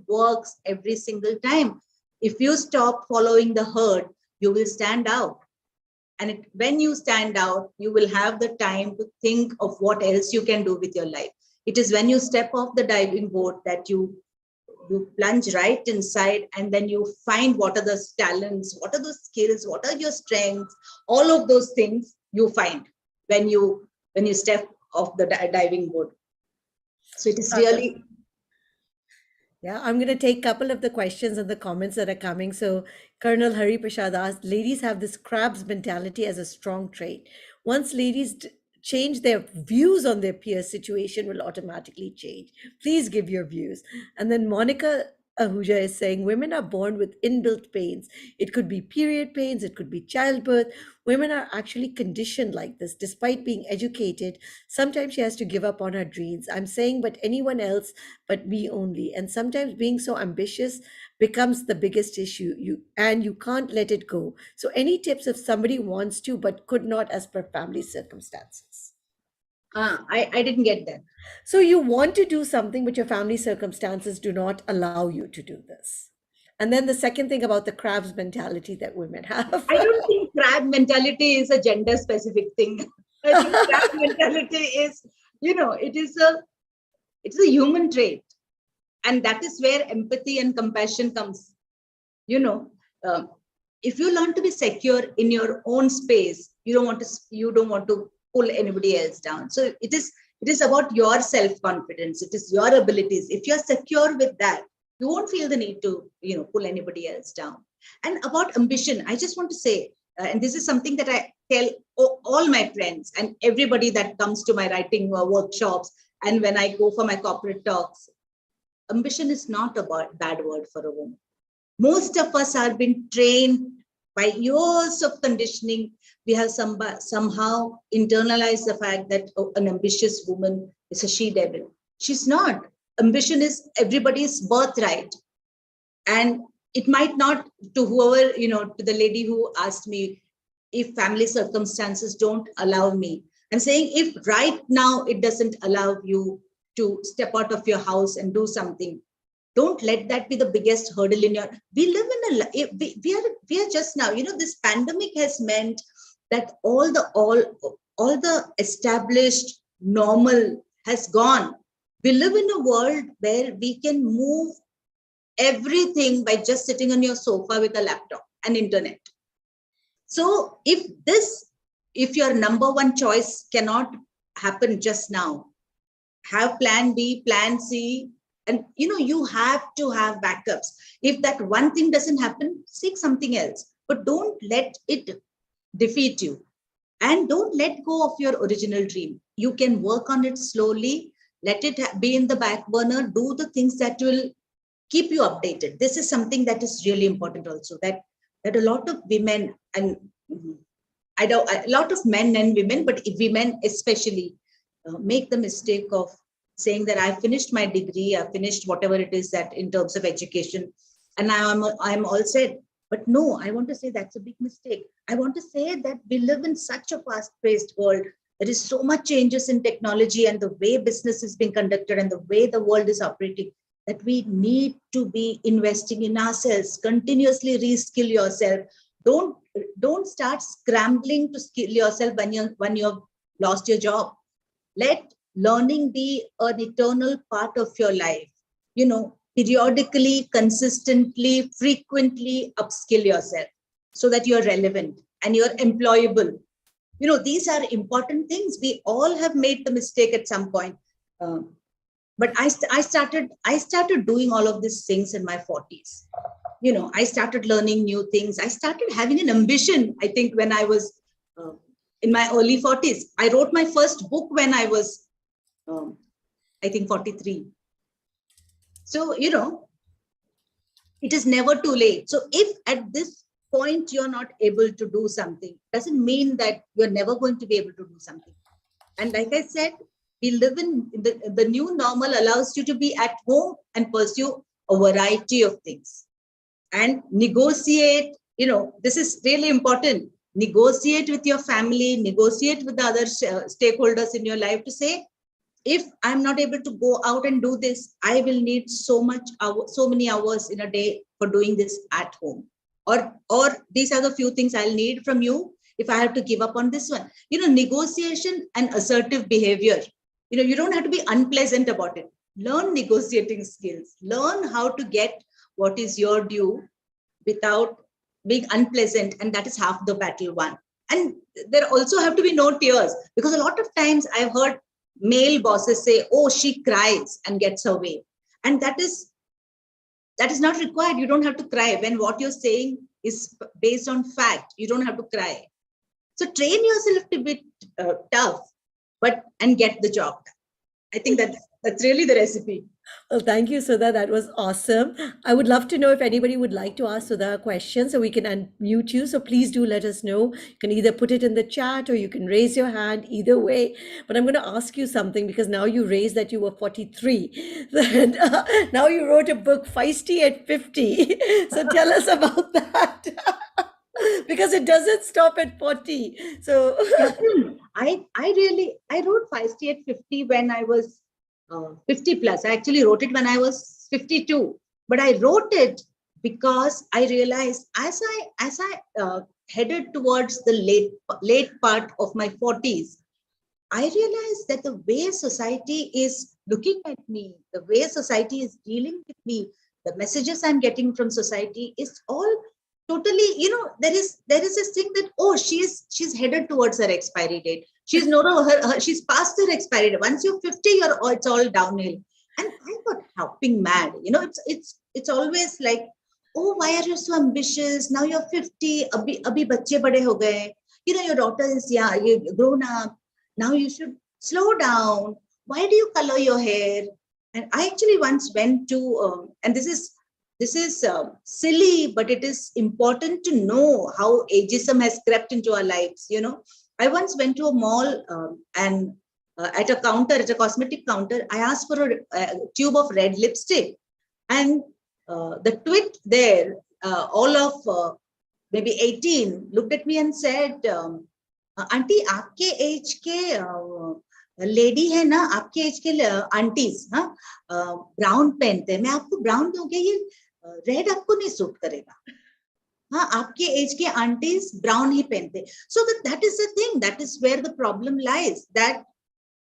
works every single time. If you stop following the herd, you will stand out. And when you stand out, you will have the time to think of what else you can do with your life. It is when you step off the diving board that you plunge right inside, and then you find what are the talents, what are the skills, what are your strengths, all of those things you find when you step off the diving board. So it is really. Yeah, I'm going to take a couple of the questions and the comments that are coming. So, Colonel Hari Prasad asked, ladies have this crab's mentality as a strong trait. Once ladies change their views on their peer, situation will automatically change. Please give your views. And then Monica Ahuja is saying, women are born with inbuilt pains. It could be period pains, it could be childbirth. Women are actually conditioned like this. Despite being educated, sometimes she has to give up on her dreams. I'm saying, but anyone else but me only. And sometimes being so ambitious becomes the biggest issue. You can't let it go. So any tips if somebody wants to but could not as per family circumstances? I didn't get that. So you want to do something, but your family circumstances do not allow you to do this. And then the second thing about the crab's mentality that women have. I don't think crab mentality is a gender specific thing. I think crab mentality is, it's a human trait. And that is where empathy and compassion comes. If you learn to be secure in your own space, you don't want to pull anybody else down. So it is about your self-confidence. It is your abilities. If you're secure with that, you won't feel the need to, pull anybody else down. And about ambition, I just want to say, and this is something that I tell all my friends and everybody that comes to my writing workshops and when I go for my corporate talks, ambition is not a bad word for a woman. Most of us are being trained by years of conditioning. We have somehow internalized the fact that an ambitious woman is a she-devil. She's not. Ambition is everybody's birthright. And it might not, to whoever, to the lady who asked me if family circumstances don't allow me. I'm saying if right now it doesn't allow you to step out of your house and do something, don't let that be the biggest hurdle in your. We live in we are just now, this pandemic has meant that all the established normal has gone. We live in a world where we can move everything by just sitting on your sofa with a laptop and internet. So if your number one choice cannot happen just now, have plan B, plan C, and you have to have backups. If that one thing doesn't happen, seek something else, but don't let it defeat you, and don't let go of your original dream. You can work on it slowly, let it be in the back burner, do the things that will keep you updated. This is something that is really important also, that a lot of women, and a lot of men and women, but women especially, make the mistake of saying that I finished my degree, I finished whatever it is that in terms of education, and I'm all set. But no, I want to say that's a big mistake. I want to say that we live in such a fast-paced world. There is so much changes in technology and the way business is being conducted and the way the world is operating, that we need to be investing in ourselves, continuously reskill yourself. Don't start scrambling to skill yourself when you've lost your job. Let learning be an eternal part of your life. Periodically, consistently, frequently upskill yourself so that you're relevant and you're employable. These are important things. We all have made the mistake at some point. But I started doing all of these things in my 40s. I started learning new things. I started having an ambition, I think, when I was in my early 40s. I wrote my first book when I was, I think, 43. So, it is never too late. So if at this point you're not able to do something, doesn't mean that you're never going to be able to do something. And like I said, we live in the new normal allows you to be at home and pursue a variety of things and negotiate. This is really important. Negotiate with your family, negotiate with the other stakeholders in your life to say, if I'm not able to go out and do this, I will need so many hours in a day for doing this at home. Or these are the few things I'll need from you if I have to give up on this one. Negotiation and assertive behavior. You don't have to be unpleasant about it. Learn negotiating skills. Learn how to get what is your due without being unpleasant. And that is half the battle won. And there also have to be no tears, because a lot of times I've heard male bosses say, oh, she cries and gets her way. And that is not required. You don't have to cry. When what you're saying is based on fact, you don't have to cry. So train yourself to be tough, and get the job done. I think that's really the recipe. Well, thank you, Sudha. That was awesome. I would love to know if anybody would like to ask Sudha a question, so we can unmute you. So please do let us know. You can either put it in the chat or you can raise your hand, either way. But I'm going to ask you something, because now you raised that you were 43. And now you wrote a book, Feisty at 50. So tell us about that. Because it doesn't stop at 40. So I wrote Feisty at 50 when I was 50 plus. I actually wrote it when I was 52, but I wrote it because I realized as I headed towards the late part of my 40s, I realized that the way society is looking at me, the way society is dealing with me, the messages I'm getting from society is all totally, there is this thing that, oh, she's headed towards her expiry date. She's she's past her expiry date. Once you're 50, it's all downhill. And I got hopping mad. It's always like, oh, why are you so ambitious? Now you're 50, abhi bacche bade ho gaye. Your daughter is grown up. Now you should slow down. Why do you color your hair? And I actually once went to, and this is silly, but it is important to know how ageism has crept into our lives. I once went to a mall and at a cosmetic counter, I asked for a tube of red lipstick, and the twit there, all of maybe 18, looked at me and said, "Auntie, आपके age के lady है ना, आपके as के aunties brown पहनते हैं, मैं आपको ब्राउन दूंगी, ये रेड आपको नहीं सूट करेगा. हाँ, आपके एज के आंटीज ब्राउन ही पहनते. So that is the thing. That is where the problem lies. That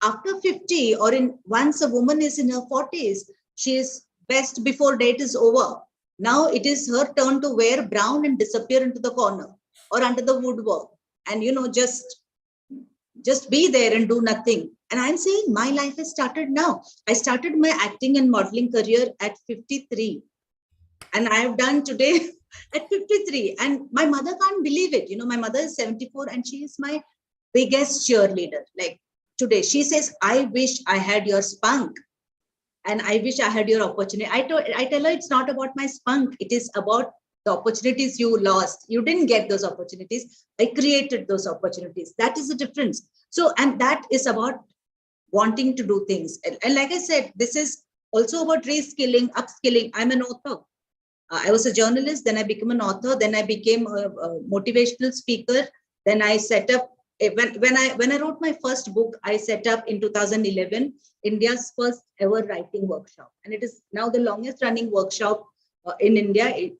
after 50, or once a woman is in her 40s, she is best before date is over. Now it is her turn to wear brown and disappear into the corner or under the woodwork, and just be there and do nothing. And I'm saying my life has started now. I started my acting and modeling career at 53. And I have done today at 53. And my mother can't believe it. My mother is 74 and she is my biggest cheerleader. Like today, she says, I wish I had your spunk. And I wish I had your opportunity. I tell her it's not about my spunk. It is about the opportunities you lost. You didn't get those opportunities. I created those opportunities. That is the difference. So, and that is about wanting to do things. And like I said, this is also about reskilling, upskilling. I'm an author. I was a journalist, then I became an author, then I became a motivational speaker. Then I set up, when I wrote my first book, I set up in 2011, India's first ever writing workshop. And it is now the longest running workshop in India,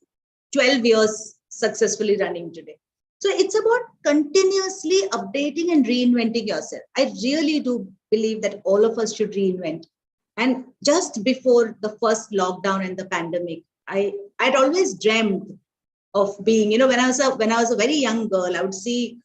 12 years successfully running today. So it's about continuously updating and reinventing yourself. I really do believe that all of us should reinvent. And just before the first lockdown and the pandemic, I'd always dreamed of being, when I was a very young girl, I would see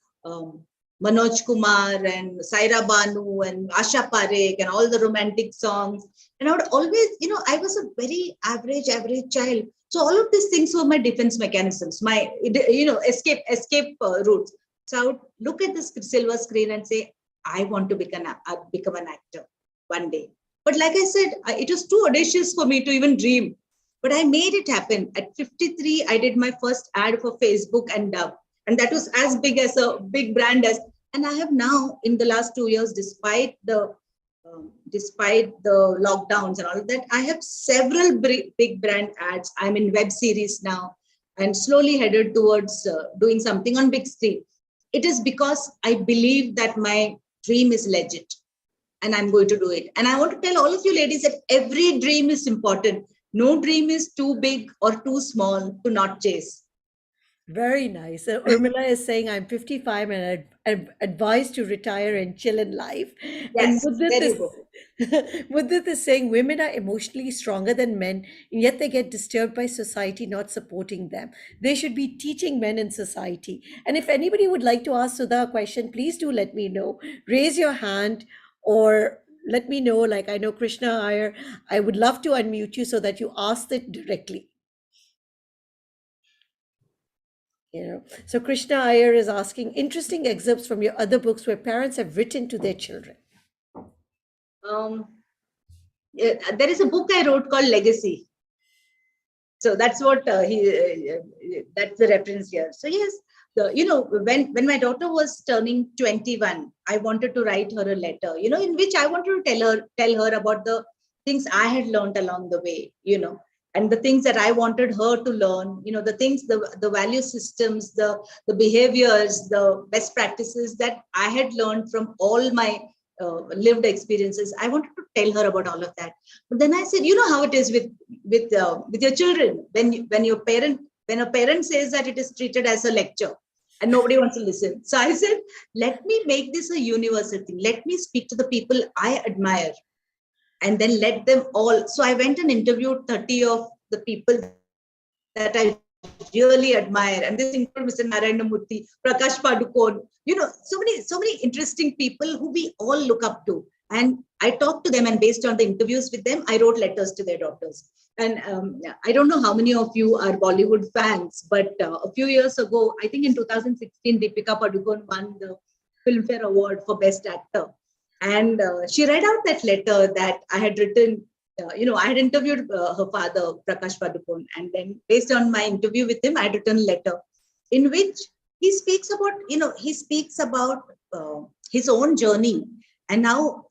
Manoj Kumar and Saira Banu and Asha Parekh and all the romantic songs. And I would always, I was a very average child. So all of these things were my defense mechanisms, my, escape routes. So I would look at the silver screen and say, I want to become an actor one day. But like I said, it was too audacious for me to even dream. But I made it happen. At 53, I did my first ad for Facebook and that was as big as a big brand as. And I have now, in the last 2 years, despite the lockdowns and all of that, I have several big brand ads. I'm in web series now and slowly headed towards doing something on big screen. It is because I believe that my dream is legit and I'm going to do it. And I want to tell all of you ladies that every dream is important. No dream is too big or too small to not chase. Very nice. Urmila is saying, I'm 55 and advised to retire and chill in life. And Yes, there you go. Mudit is saying, women are emotionally stronger than men, and yet they get disturbed by society not supporting them. They should be teaching men in society. And if anybody would like to ask Sudha a question, please do let me know. Raise your hand or let me know. Like I know Krishna Iyer, I would love to unmute you so that you ask it directly. So Krishna Iyer is asking interesting excerpts from your other books where parents have written to their children. There is a book I wrote called Legacy. So that's what that's the reference here. So yes, when my daughter was turning 21, I wanted to write her a letter, in which I wanted to tell her about the things I had learned along the way, and the things that I wanted her to learn, the things, the value systems, the behaviors, the best practices that I had learned from all my lived experiences. I wanted to tell her about all of that. But then I said, how it is with your children, when a parent says that it is treated as a lecture and nobody wants to listen. So I said, let me make this a universal thing. Let me speak to the people I admire and then let them all. So I went and interviewed 30 of the people that I really admire. And this includes Mr. Narayana Murthy, Prakash Padukone, so many interesting people who we all look up to. And I talked to them, and based on the interviews with them, I wrote letters to their daughters. And I don't know how many of you are Bollywood fans, but a few years ago, I think in 2016, Deepika Padukone won the Filmfare Award for Best Actor. And she read out that letter that I had written. I had interviewed her father, Prakash Padukone, and then based on my interview with him, I had written a letter in which he speaks about his own journey and how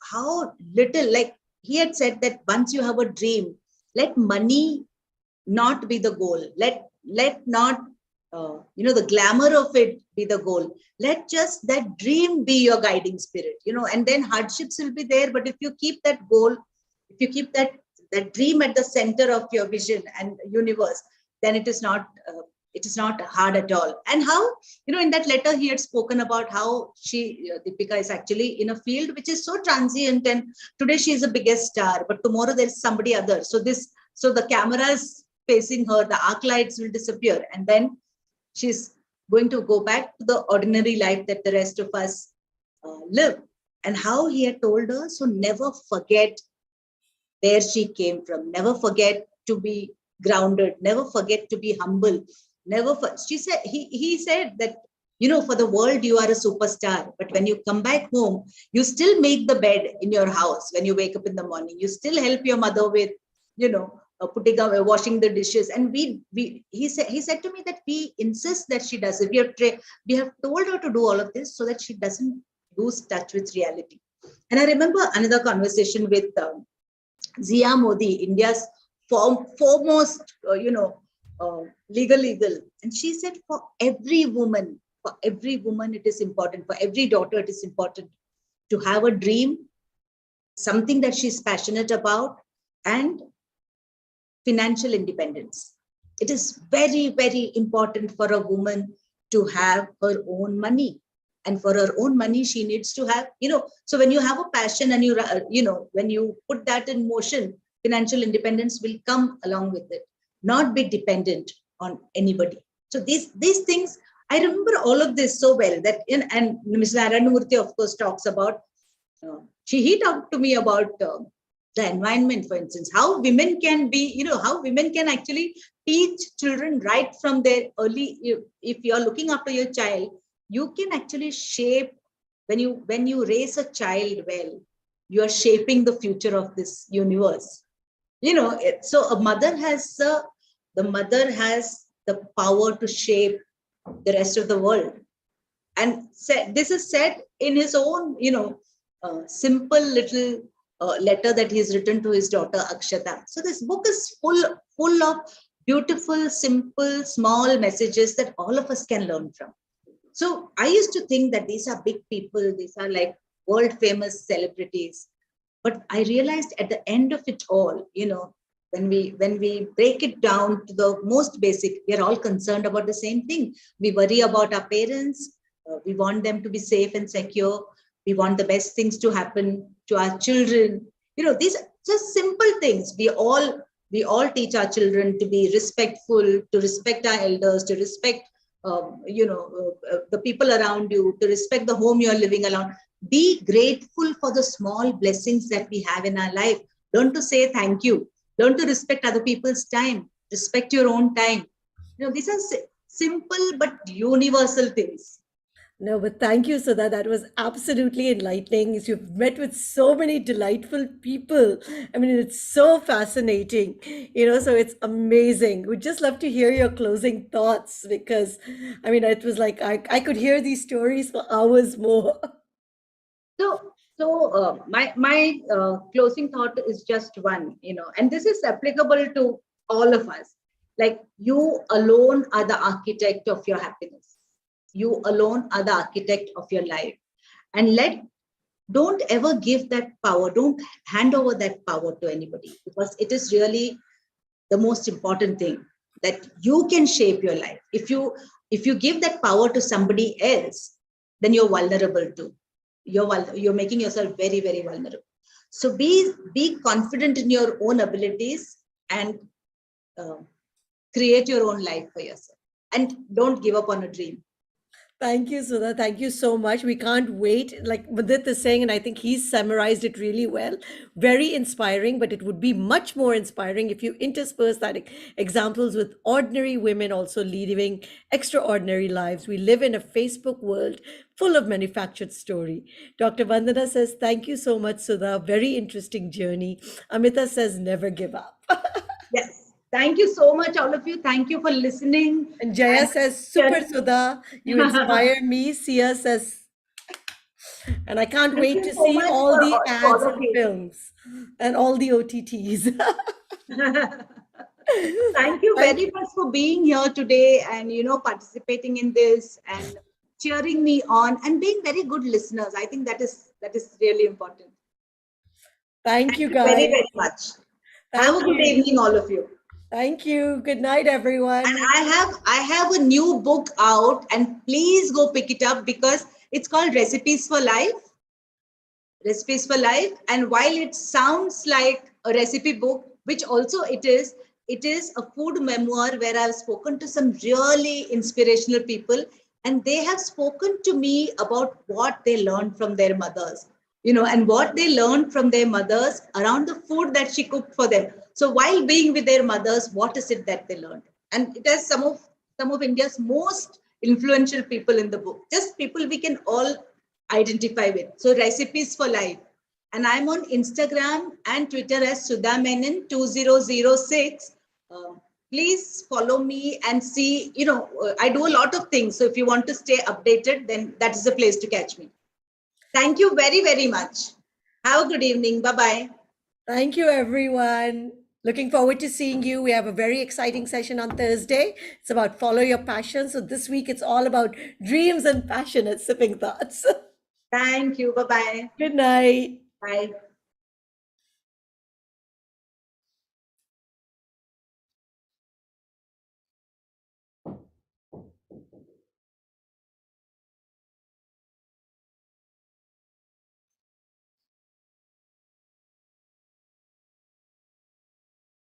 little, like he had said that once you have a dream, let money not be the goal. Let not the glamour of it be the goal. Let just that dream be your guiding spirit. And then hardships will be there. But if you keep that goal, if you keep that dream at the center of your vision and universe, then it is not hard at all. And how, in that letter, he had spoken about how Deepika is actually in a field which is so transient, and today she is the biggest star, but tomorrow there is somebody other. So the cameras facing her, the arc lights will disappear, and then she's going to go back to the ordinary life that the rest of us live. And how he had told her, so never forget where she came from. Never forget to be grounded. Never forget to be humble. He said that, for the world, you are a superstar. But when you come back home, you still make the bed in your house when you wake up in the morning. You still help your mother with, putting away, washing the dishes. And he said to me that we insist that she does it. We have told her to do all of this so that she doesn't lose touch with reality. And I remember another conversation with Zia Modi, India's foremost, legal. And she said, for every woman, it is important. For every daughter, it is important to have a dream, something that she's passionate about, and financial independence. It is very, very important for a woman to have her own money. And for her own money, she needs to have, so when you have a passion and when you put that in motion, financial independence will come along with it, not be dependent on anybody. So these things I remember all of this so well that and Mr. Naranamurthy, of course, talks about, he talked to me about the environment, for instance, how women can be, how women can actually teach children right from their early, if you're looking after your child, you can actually shape, when you raise a child well, you are shaping the future of this universe. So the mother has the power to shape the rest of the world. And this is said in his own, simple little letter that he's written to his daughter Akshata. So this book is full of beautiful, simple, small messages that all of us can learn from. So I used to think that these are big people, these are like world famous celebrities. But I realized at the end of it all, when we break it down to the most basic, we are all concerned about the same thing. We worry about our parents. We want them to be safe and secure. We want the best things to happen to our children. These are just simple things. We all teach our children to be respectful, to respect our elders, to respect the people around you, to respect the home you're living around. Be grateful for the small blessings that we have in our life. Learn to say thank you. Learn to respect other people's time. Respect your own time. These are simple but universal things. No, but thank you, Sudha. That was absolutely enlightening. You've met with so many delightful people. I mean, it's so fascinating, so it's amazing. We'd just love to hear your closing thoughts because, I mean, it was like I could hear these stories for hours more. So my closing thought is just one, and this is applicable to all of us. Like, you alone are the architect of your happiness. You alone are the architect of your life. And don't ever give that power. Don't hand over that power to anybody, because it is really the most important thing, that you can shape your life. If you give that power to somebody else, then you're vulnerable too. You're making yourself very, very vulnerable. So be confident in your own abilities and create your own life for yourself. And don't give up on a dream. Thank you, Sudha. Thank you so much. We can't wait. Like Vidit is saying, and I think he's summarized it really well. Very inspiring, but it would be much more inspiring if you intersperse that examples with ordinary women also leading extraordinary lives. We live in a Facebook world full of manufactured story. Dr. Vandana says, thank you so much, Sudha. Very interesting journey. Amita says, never give up. Yes. Thank you so much, all of you. Thank you for listening. And Jaya says, super Sudha, you inspire me. Sia says, and I can't Thank wait you to so see much all the to ads all of and you. films and all the OTTs. Thank you Thank very much for being here today and participating in this and cheering me on and being very good listeners. I think that is really important. Thank Thank you, you very, guys. very much. Have Thank a good you. evening, all of you. Thank you. Good night, And everyone. I have a new book out, and please go pick it up because it's called Recipes for Life. Recipes for Life. And while it sounds like a recipe book, which also it is a food memoir where I've spoken to some really inspirational people, and they have spoken to me about what they learned from their mothers, and what they learned from their mothers around the food that she cooked for them. So while being with their mothers, what is it that they learned? And it has some of India's most influential people in the book, just people we can all identify with. So Recipes for Life. And I'm on Instagram and Twitter as Sudha Menon 2006. Please follow me and see, I do a lot of things. So if you want to stay updated, then that is the place to catch me. Thank you very, very much. Have a good evening. Bye-bye. Thank you, everyone. Looking forward to seeing you. We have a very exciting session on Thursday. It's about follow your passion. So this week it's all about dreams and passion at Sipping Thoughts. Thank you. Bye-bye. Good night. Bye.